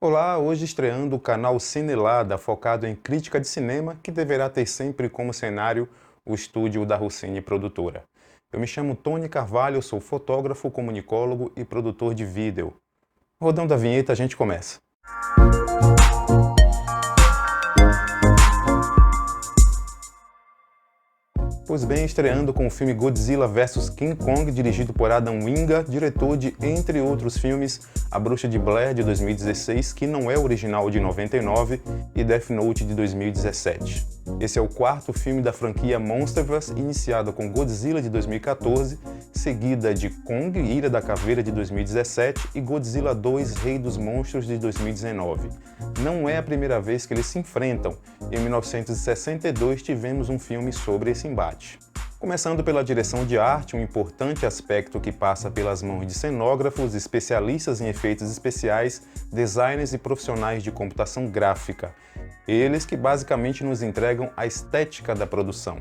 Olá, hoje estreando o canal Cinelada, focado em crítica de cinema, que deverá ter sempre como cenário o estúdio da Rossini Produtora. Eu me chamo Tony Carvalho, sou fotógrafo, comunicólogo e produtor de vídeo. Rodando a vinheta, a gente começa. Pois bem, estreando com o filme Godzilla vs King Kong, dirigido por Adam Wingard, diretor de, entre outros filmes, A Bruxa de Blair, de 2016, que não é original, de 99, e Death Note, de 2017. Esse é o quarto filme da franquia Monsterverse, iniciada com Godzilla, de 2014, seguida de Kong, Ilha da Caveira, de 2017, e Godzilla 2, Rei dos Monstros, de 2019. Não é a primeira vez que eles se enfrentam. Em 1962 tivemos um filme sobre esse embate. Começando pela direção de arte, um importante aspecto que passa pelas mãos de cenógrafos, especialistas em efeitos especiais, designers e profissionais de computação gráfica. Eles que basicamente nos entregam a estética da produção.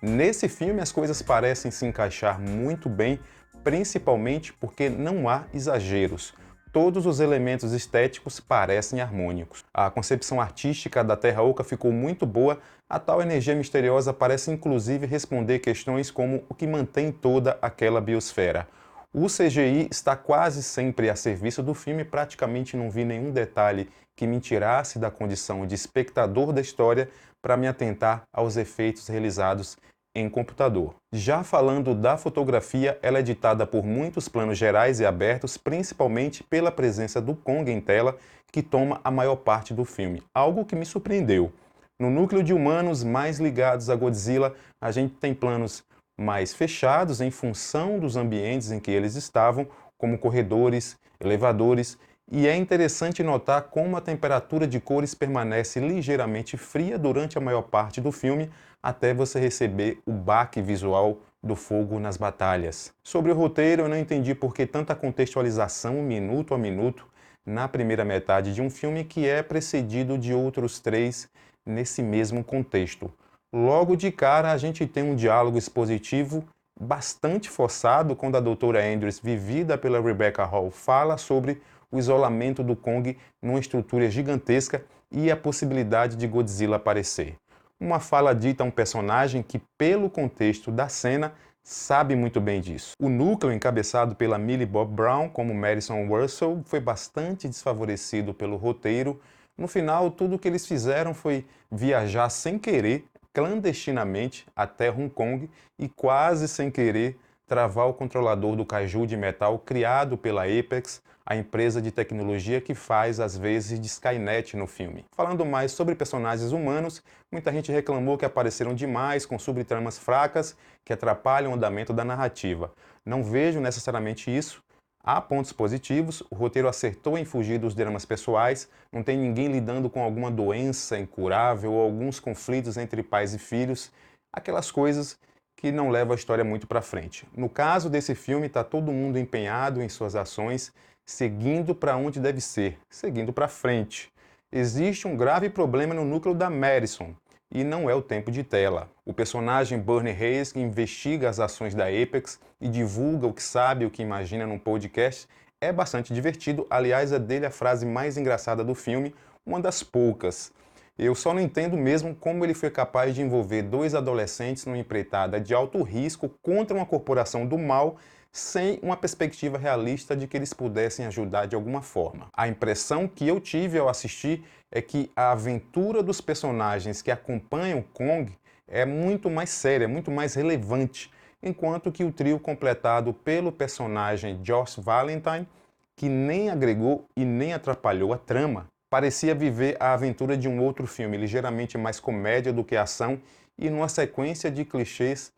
Nesse filme as coisas parecem se encaixar muito bem, principalmente porque não há exageros. Todos os elementos estéticos parecem harmônicos. A concepção artística da Terra Oca ficou muito boa, a tal energia misteriosa parece inclusive responder questões como o que mantém toda aquela biosfera. O CGI está quase sempre a serviço do filme, praticamente não vi nenhum detalhe que me tirasse da condição de espectador da história para me atentar aos efeitos realizados em computador. Já falando da fotografia, ela é ditada por muitos planos gerais e abertos, principalmente pela presença do Kong em tela, que toma a maior parte do filme, algo que me surpreendeu. No núcleo de humanos mais ligados a Godzilla, a gente tem planos mais fechados em função dos ambientes em que eles estavam, como corredores, elevadores, e é interessante notar como a temperatura de cores permanece ligeiramente fria durante a maior parte do filme, até você receber o baque visual do fogo nas batalhas. Sobre o roteiro, eu não entendi por que tanta contextualização minuto a minuto na primeira metade de um filme que é precedido de outros três nesse mesmo contexto. Logo de cara, a gente tem um diálogo expositivo bastante forçado quando a doutora Andrews, vivida pela Rebecca Hall, fala sobre o isolamento do Kong numa estrutura gigantesca e a possibilidade de Godzilla aparecer. Uma fala dita a um personagem que, pelo contexto da cena, sabe muito bem disso. O núcleo, encabeçado pela Millie Bob Brown como Madison Russell, foi bastante desfavorecido pelo roteiro. No final, tudo o que eles fizeram foi viajar sem querer, clandestinamente, até Hong Kong e quase sem querer travar o controlador do caju de metal criado pela Apex, a empresa de tecnologia que faz às vezes de Skynet no filme. Falando mais sobre personagens humanos, muita gente reclamou que apareceram demais com subtramas fracas que atrapalham o andamento da narrativa. Não vejo necessariamente isso. Há pontos positivos, o roteiro acertou em fugir dos dramas pessoais, não tem ninguém lidando com alguma doença incurável ou alguns conflitos entre pais e filhos, aquelas coisas que não levam a história muito para frente. No caso desse filme, está todo mundo empenhado em suas ações, seguindo para onde deve ser, seguindo para frente. Existe um grave problema no núcleo da Madison, e não é o tempo de tela. O personagem Bernie Hayes, que investiga as ações da Apex e divulga o que sabe e o que imagina num podcast, é bastante divertido. Aliás, é dele a frase mais engraçada do filme, uma das poucas. Eu só não entendo mesmo como ele foi capaz de envolver dois adolescentes numa empreitada de alto risco contra uma corporação do mal, sem uma perspectiva realista de que eles pudessem ajudar de alguma forma. A impressão que eu tive ao assistir é que a aventura dos personagens que acompanham Kong é muito mais séria, muito mais relevante, enquanto que o trio completado pelo personagem Josh Valentine, que nem agregou e nem atrapalhou a trama, parecia viver a aventura de um outro filme, ligeiramente mais comédia do que ação e numa sequência de clichês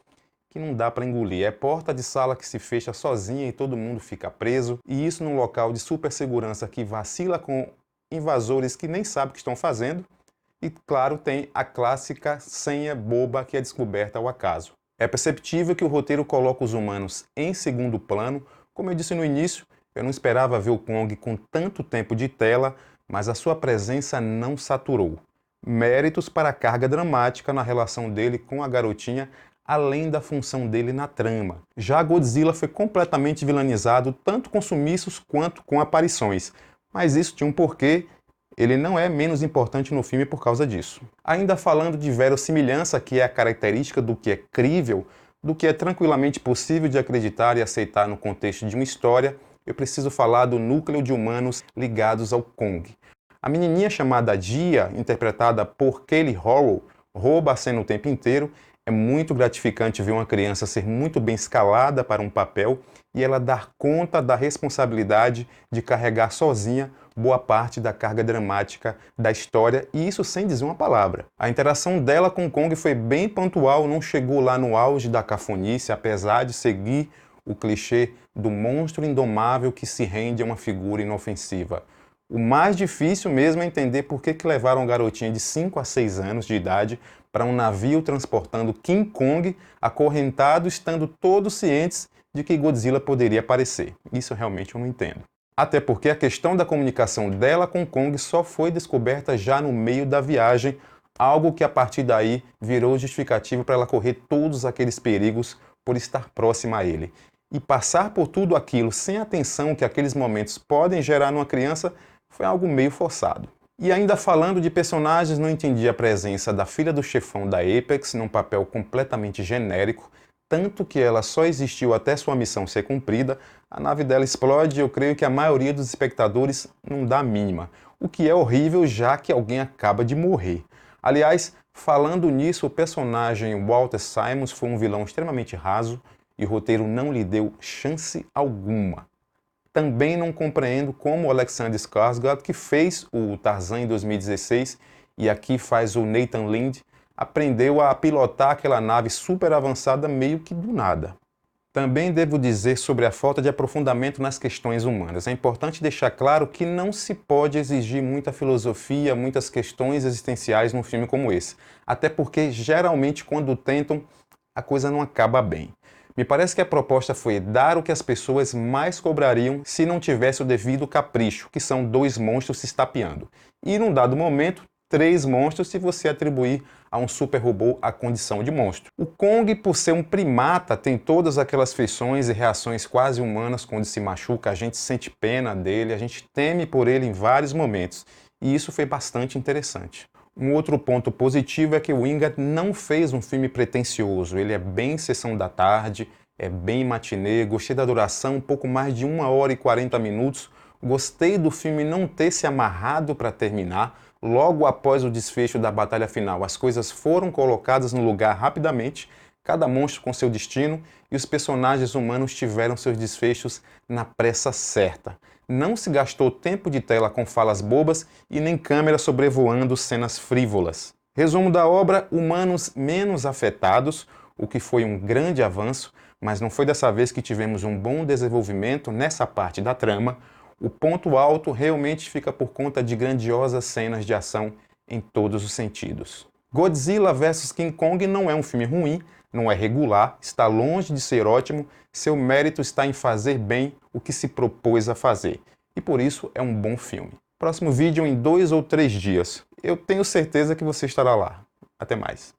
que não dá para engolir. É porta de sala que se fecha sozinha e todo mundo fica preso, e isso num local de super segurança que vacila com invasores que nem sabem o que estão fazendo, e claro, tem a clássica senha boba que é descoberta ao acaso. É perceptível que o roteiro coloca os humanos em segundo plano. Como eu disse no início, eu não esperava ver o Kong com tanto tempo de tela, mas a sua presença não saturou. Méritos para a carga dramática na relação dele com a garotinha, além da função dele na trama. Já Godzilla foi completamente vilanizado, tanto com sumiços quanto com aparições. Mas isso tinha um porquê Ele não é menos importante no filme por causa disso. Ainda falando de verossimilhança, que é a característica do que é crível, do que é tranquilamente possível de acreditar e aceitar no contexto de uma história, eu preciso falar do núcleo de humanos ligados ao Kong. A menininha chamada Jia, interpretada por Kelly Horrell, rouba a cena o tempo inteiro. É muito gratificante ver uma criança ser muito bem escalada para um papel e ela dar conta da responsabilidade de carregar sozinha boa parte da carga dramática da história, e isso sem dizer uma palavra. A interação dela com Kong foi bem pontual, não chegou lá no auge da cafonice, apesar de seguir o clichê do monstro indomável que se rende a uma figura inofensiva. O mais difícil mesmo é entender por que levaram um garotinho de 5 a 6 anos de idade para um navio transportando King Kong acorrentado, estando todos cientes de que Godzilla poderia aparecer. Isso realmente eu não entendo. Até porque a questão da comunicação dela com Kong só foi descoberta já no meio da viagem, algo que a partir daí virou justificativo para ela correr todos aqueles perigos por estar próxima a ele. E passar por tudo aquilo sem a atenção que aqueles momentos podem gerar numa criança foi algo meio forçado. E ainda falando de personagens, não entendi a presença da filha do chefão da Apex num papel completamente genérico, tanto que ela só existiu até sua missão ser cumprida. A nave dela explode e eu creio que a maioria dos espectadores não dá a mínima, o que é horrível já que alguém acaba de morrer. Aliás, falando nisso, o personagem Walter Simons foi um vilão extremamente raso e o roteiro não lhe deu chance alguma. Também não compreendo como o Alexander Skarsgård, que fez o Tarzan em 2016 e aqui faz o Nathan Lind, aprendeu a pilotar aquela nave super avançada meio que do nada. Também devo dizer sobre a falta de aprofundamento nas questões humanas. É importante deixar claro que não se pode exigir muita filosofia, muitas questões existenciais num filme como esse. Até porque, geralmente, quando tentam, a coisa não acaba bem. Me parece que a proposta foi dar o que as pessoas mais cobrariam se não tivesse o devido capricho, que são 2 monstros se estapeando. E, num dado momento, 3 monstros se você atribuir a um super robô a condição de monstro. O Kong, por ser um primata, tem todas aquelas feições e reações quase humanas quando se machuca, a gente sente pena dele, a gente teme por ele em vários momentos. E isso foi bastante interessante. Um outro ponto positivo é que o Wingard não fez um filme pretensioso, ele é bem sessão da tarde, é bem matinê, gostei da duração, um pouco mais de 1 hora e 40 minutos, gostei do filme não ter se amarrado para terminar, logo após o desfecho da batalha final as coisas foram colocadas no lugar rapidamente, cada monstro com seu destino e os personagens humanos tiveram seus desfechos na pressa certa. Não se gastou tempo de tela com falas bobas e nem câmera sobrevoando cenas frívolas. Resumo da obra: humanos menos afetados, o que foi um grande avanço, mas não foi dessa vez que tivemos um bom desenvolvimento nessa parte da trama. O ponto alto realmente fica por conta de grandiosas cenas de ação em todos os sentidos. Godzilla vs King Kong não é um filme ruim, não é regular, está longe de ser ótimo, seu mérito está em fazer bem o que se propôs a fazer. E por isso é um bom filme. Próximo vídeo em 2 ou 3 dias. Eu tenho certeza que você estará lá. Até mais.